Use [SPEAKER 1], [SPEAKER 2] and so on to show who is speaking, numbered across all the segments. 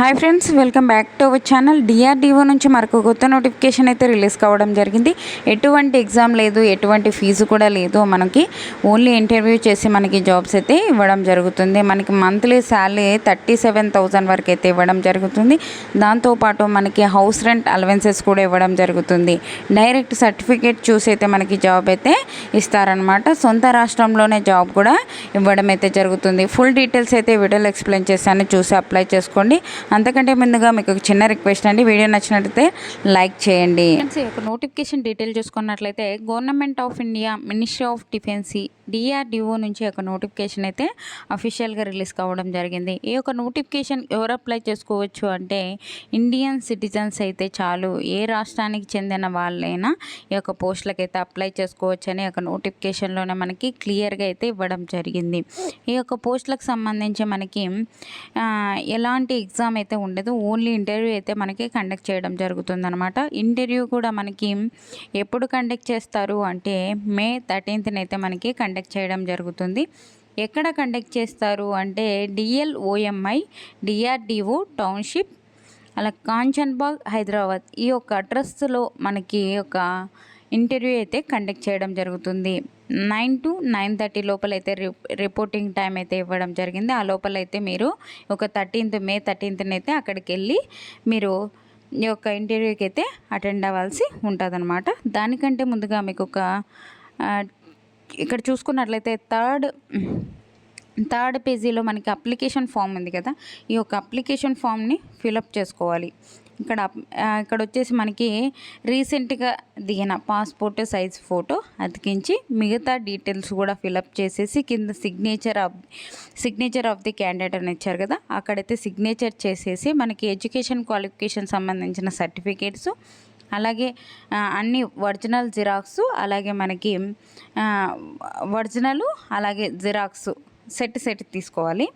[SPEAKER 1] Hi friends, welcome back to our channel. DRDO నుంచి మనకు కొత్త నోటిఫికేషన్ అయితే రిలీజ్ కావడం జరిగింది. ఎటువంటి ఎగ్జామ్ లేదు, ఎటువంటి ఫీజు కూడా లేదు. మనకి ఓన్లీ ఇంటర్వ్యూ చేసి మనకి జాబ్స్ అయితే ఇవ్వడం జరుగుతుంది. మనకి మంత్లీ శాలరీ 37,000 వరకు అయితే ఇవ్వడం జరుగుతుంది. దాంతోపాటు మనకి హౌస్ రెంట్ అలవెన్సెస్ కూడా ఇవ్వడం జరుగుతుంది. డైరెక్ట్ సర్టిఫికేట్ చూసి అయితే మనకి జాబ్ అయితే ఇస్తారనమాట. సొంత రాష్ట్రంలోనే జాబ్ కూడా ఇవ్వడం అయితే జరుగుతుంది. ఫుల్ డీటెయిల్స్ అయితే వీడియోలో ఎక్స్ప్లెయిన్ చేశాను, చూసి అప్లై చేసుకోండి. అంతకంటే ముందుగా మీకు ఒక చిన్న రిక్వెస్ట్ అండి, వీడియో నచ్చినట్లయితే లైక్ చేయండి. ఒక నోటిఫికేషన్ డీటెయిల్ చూసుకున్నట్లయితే government of India ministry of defence DRDO నుంచి ఒక నోటిఫికేషన్ అయితే అఫీషియల్గా రిలీజ్ కావడం జరిగింది. ఈ యొక్క నోటిఫికేషన్ ఎవరు అప్లై చేసుకోవచ్చు అంటే ఇండియన్ సిటిజన్స్ అయితే చాలు, ఏ రాష్ట్రానికి చెందిన వాళ్ళైనా ఈ యొక్క పోస్టులకు అయితే అప్లై చేసుకోవచ్చు అని ఒక నోటిఫికేషన్లోనే మనకి క్లియర్గా అయితే ఇవ్వడం జరిగింది. ఈ యొక్క పోస్టులకు సంబంధించి మనకి ఎలాంటి ఎగ్జామ్ అయితే ఉండదు, ఓన్లీ ఇంటర్వ్యూ అయితే మనకి కండక్ట్ చేయడం జరుగుతుంది అనమాట. ఇంటర్వ్యూ కూడా మనకి ఎప్పుడు కండక్ట్ చేస్తారు అంటే మే 13th అయితే మనకి కండక్ట్ చేయడం జరుగుతుంది. ఎక్కడ కండక్ట్ చేస్తారు అంటే DLOMI డిఆర్డిఓ టౌన్షిప్, అలా కాంచన్బాగ్, హైదరాబాద్, ఈ యొక్క అడ్రస్లో మనకి ఒక ఇంటర్వ్యూ అయితే కండక్ట్ చేయడం జరుగుతుంది. 9 to 9:30 లోపల అయితే రిపోర్టింగ్ టైం అయితే ఇవ్వడం జరిగింది. ఆ లోపల అయితే మీరు ఒక మే 13th అయితే అక్కడికి వెళ్ళి మీరు ఈ యొక్క ఇంటర్వ్యూకి అయితే అటెండ్ అవ్వాల్సి ఉంటుంది అనమాట. దానికంటే ముందుగా మీకు ఒక ఇక్కడ చూసుకున్నట్లయితే థర్డ్ పేజీలో మనకి అప్లికేషన్ ఫామ్ ఉంది కదా, ఈ యొక్క అప్లికేషన్ ఫామ్ని ఫిలప్ చేసుకోవాలి. ఇక్కడ వచ్చేసి మనకి రీసెంట్గా దిగిన పాస్పోర్ట్ సైజ్ ఫోటో అతికించి మిగతా డీటెయిల్స్ కూడా ఫిలప్ చేసేసి కింద సిగ్నేచర్ ఆఫ్ ది క్యాండిడేట్ అని ఇచ్చారు కదా, అక్కడైతే సిగ్నేచర్ చేసేసి మనకి ఎడ్యుకేషన్ క్వాలిఫికేషన్ సంబంధించిన సర్టిఫికేట్స్, అలాగే అన్ని ఒరిజినల్ జిరాక్స్, అలాగే మనకి ఒరిజినల్ అలాగే జిరాక్స్ సెట్ తీసుకోవాలి.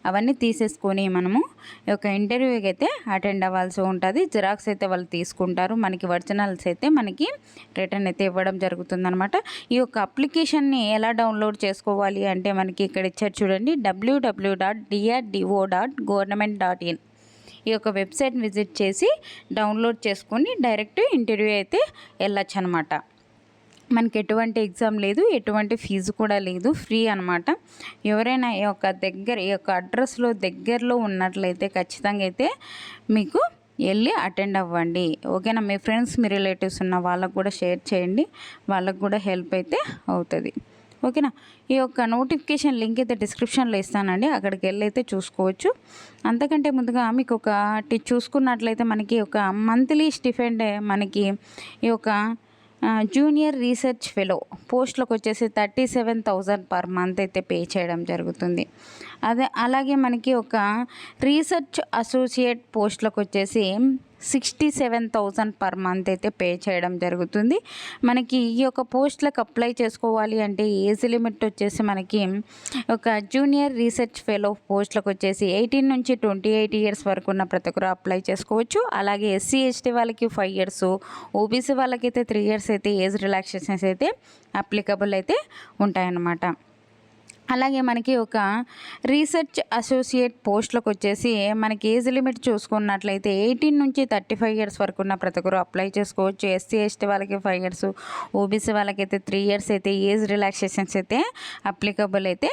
[SPEAKER 1] అవన్నీ తీసేసుకొని మనము ఈ యొక్క ఇంటర్వ్యూకి అయితే అటెండ్ అవ్వాల్సి ఉంటుంది. జిరాక్స్ అయితే వాళ్ళు తీసుకుంటారు, మనకి ఒరిజినల్స్ అయితే మనకి రిటర్న్ అయితే ఇవ్వడం జరుగుతుందన్నమాట. ఈ యొక్క అప్లికేషన్ని ఎలా డౌన్లోడ్ చేసుకోవాలి అంటే మనకి ఇక్కడ ఇచ్చారు చూడండి, www.drdo.government.in ఈ యొక్క వెబ్సైట్ విజిట్ చేసి డౌన్లోడ్ చేసుకొని డైరెక్ట్ ఇంటర్వ్యూ అయితే వెళ్ళొచ్చు అనమాట. మనకి ఎటువంటి ఎగ్జామ్ లేదు, ఎటువంటి ఫీజు కూడా లేదు, ఫ్రీ అనమాట. ఎవరైనా ఈ యొక్క అడ్రస్లో దగ్గరలో ఉన్నట్లయితే ఖచ్చితంగా అయితే మీకు వెళ్ళి అటెండ్ అవ్వండి. ఓకేనా? మీ ఫ్రెండ్స్, మీ రిలేటివ్స్ ఉన్న వాళ్ళకు కూడా షేర్ చేయండి, వాళ్ళకు కూడా హెల్ప్ అయితే అవుతుంది. ఓకేనా? ఈ యొక్క నోటిఫికేషన్ లింక్ అయితే డిస్క్రిప్షన్లో ఇస్తానండి, అక్కడికి వెళ్ళి అయితే చూసుకోవచ్చు. అంతకంటే ముందుగా మీకు ఒకటి చూసుకున్నట్లయితే మనకి ఒక మంత్లీ స్టిఫెండ్ మనకి ఈ యొక్క జూనియర్ రీసెర్చ్ ఫెలో పోస్టులకు వచ్చేసి 37,000 పర్ మంత్ అయితే పే చేయడం జరుగుతుంది. అలాగే మనకి ఒక రీసెర్చ్ అసోసియేట్ పోస్టులకు వచ్చేసి 67,000 పర్ మంత్ అయితే పే చేయడం జరుగుతుంది. మనకి ఈ యొక్క పోస్టులకు అప్లై చేసుకోవాలి అంటే ఏజ్ లిమిట్ వచ్చేసి మనకి ఒక జూనియర్ రీసెర్చ్ ఫెలో పోస్టులకు వచ్చేసి 18 నుంచి 28 ఇయర్స్ వరకు ఉన్న ప్రతి ఒక్కరు అప్లై చేసుకోవచ్చు. అలాగే SC ST వాళ్ళకి 5 years, OBC వాళ్ళకైతే 3 years అయితే ఏజ్ రిలాక్సేషన్స్ అయితే అప్లికబుల్ అయితే ఉంటాయన్నమాట. అలాగే మనకి ఒక రీసెర్చ్ అసోసియేట్ పోస్టులకు వచ్చేసి మనకి ఏజ్ లిమిట్ చూసుకున్నట్లయితే 18 నుంచి 35 ఇయర్స్ వరకు ఉన్న ప్రతి ఒక్కరు అప్లై చేసుకోవచ్చు. SC ST వాళ్ళకి 5 years, OBC వాళ్ళకైతే 3 years అయితే ఏజ్ రిలాక్సేషన్స్ అయితే అప్లికబుల్ అయితే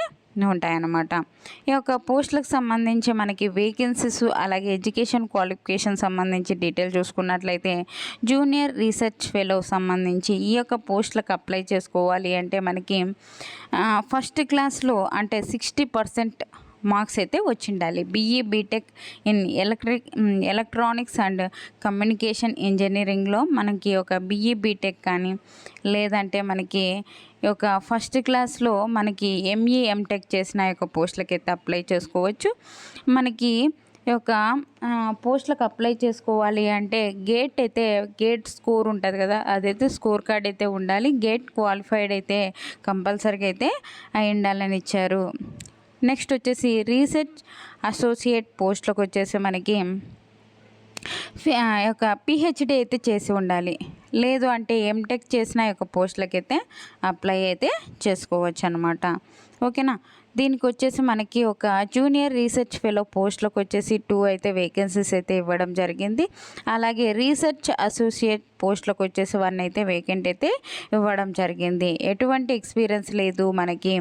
[SPEAKER 1] ఉంటాయన్నమాట. ఈ యొక్క పోస్టులకు సంబంధించి మనకి వేకెన్సీస్, అలాగే ఎడ్యుకేషన్ క్వాలిఫికేషన్ సంబంధించి డీటెయిల్ చూసుకున్నట్లయితే జూనియర్ రీసెర్చ్ ఫెలో సంబంధించి ఈ యొక్క పోస్టులకు అప్లై చేసుకోవాలి అంటే మనకి ఫస్ట్ క్లాస్లో అంటే 60% మార్క్స్ అయితే వచ్చిండాలి. BE BTech in electronics and communication ఇంజనీరింగ్లో మనకి ఒక BE BTech కానీ, లేదంటే మనకి ఈ యొక్క ఫస్ట్ క్లాస్లో మనకి ME MTech చేసిన యొక్క పోస్టులకి అయితే అప్లై చేసుకోవచ్చు. మనకి ఈ యొక్క పోస్టులకు అప్లై చేసుకోవాలి అంటే గేట్ స్కోర్ ఉంటుంది కదా, అదైతే స్కోర్ కార్డ్ అయితే ఉండాలి. గేట్ క్వాలిఫైడ్ అయితే కంపల్సరీగా అయితే అయి ఉండాలని ఇచ్చారు. నెక్స్ట్ వచ్చేసి రీసెర్చ్ అసోసియేట్ పోస్టులకు వచ్చేసి మనకి యొక్క PhD అయితే చేసి ఉండాలి, లేదు అంటే ఎంటెక్ చేసిన యొక్క పోస్టులకైతే అప్లై అయితే చేసుకోవచ్చు అనమాట. ఓకేనా. దీనికి వచ్చేసి మనకి ఒక జూనియర్ రీసెర్చ్ ఫెలో పోస్టులకు వచ్చేసి 2 అయితే వేకెన్సీస్ అయితే ఇవ్వడం జరిగింది. అలాగే రీసెర్చ్ అసోసియేట్ పోస్టులకు వచ్చేసి 1 అయితే వేకెంట్ అయితే ఇవ్వడం జరిగింది. ఎటువంటి ఎక్స్పీరియన్స్ లేదు మనకి.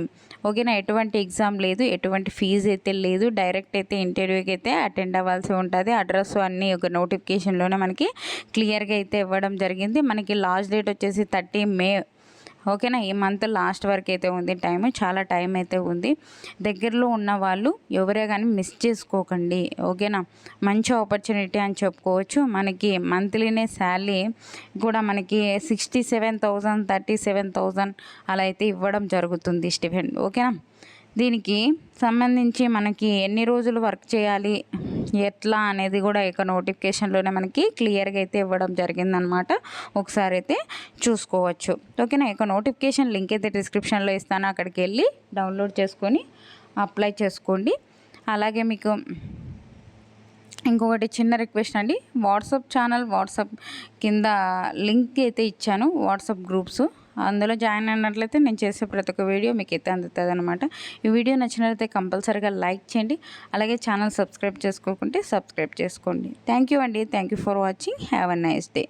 [SPEAKER 1] ఓకేనా. ఎటువంటి ఎగ్జామ్ లేదు, ఎటువంటి ఫీజు అయితే లేదు. డైరెక్ట్ అయితే ఇంటర్వ్యూకి అయితే అటెండ్ అవ్వాల్సి ఉంటుంది. అడ్రస్ అన్నీ ఒక నోటిఫికేషన్లోనే మనకి క్లియర్గా అయితే ఇవ్వడం జరిగింది. మనకి లాస్ట్ డేట్ వచ్చేసి 30 మే. ఓకేనా. ఈ మంత్ లాస్ట్ వరకు అయితే ఉంది టైం, చాలా టైం అయితే ఉంది. దగ్గరలో ఉన్న వాళ్ళు ఎవరే కానీ మిస్ చేసుకోకండి. ఓకేనా. మంచి ఆపర్చునిటీ అని చెప్పుకోవచ్చు. మనకి మంత్లీనే శాలరీ కూడా మనకి 67,000 37,000 అలా అయితే ఇవ్వడం జరుగుతుంది స్టిఫెండ్. ఓకేనా. దీనికి సంబంధించి మనకి ఎన్ని రోజులు వర్క్ చేయాలి ఎట్లా అనేది కూడా ఇక నోటిఫికేషన్లోనే మనకి క్లియర్గా అయితే ఇవ్వడం జరిగిందనమాట. ఒకసారి అయితే చూసుకోవచ్చు. ఓకేనా. ఇక నోటిఫికేషన్ లింక్ అయితే డిస్క్రిప్షన్లో ఇస్తాను, అక్కడికి వెళ్ళి డౌన్లోడ్ చేసుకొని అప్లై చేసుకోండి. అలాగే మీకు ఇంకొకటి చిన్న రిక్వెస్ట్ అండి, వాట్సాప్ కింద లింక్ అయితే ఇచ్చాను, వాట్సాప్ గ్రూప్స్, అందులో జాయిన్ అయినట్లయితే నేను చేసే ప్రతి ఒక్క వీడియో మీకు అయితే అందుతుంది అనమాట. ఈ వీడియో నచ్చినట్లయితే కంపల్సరీగా లైక్ చేయండి. అలాగే ఛానల్ సబ్స్క్రైబ్ చేసుకోకుంటే సబ్స్క్రైబ్ చేసుకోండి. థ్యాంక్ యూ అండి. Thank you for watching. Have a nice day.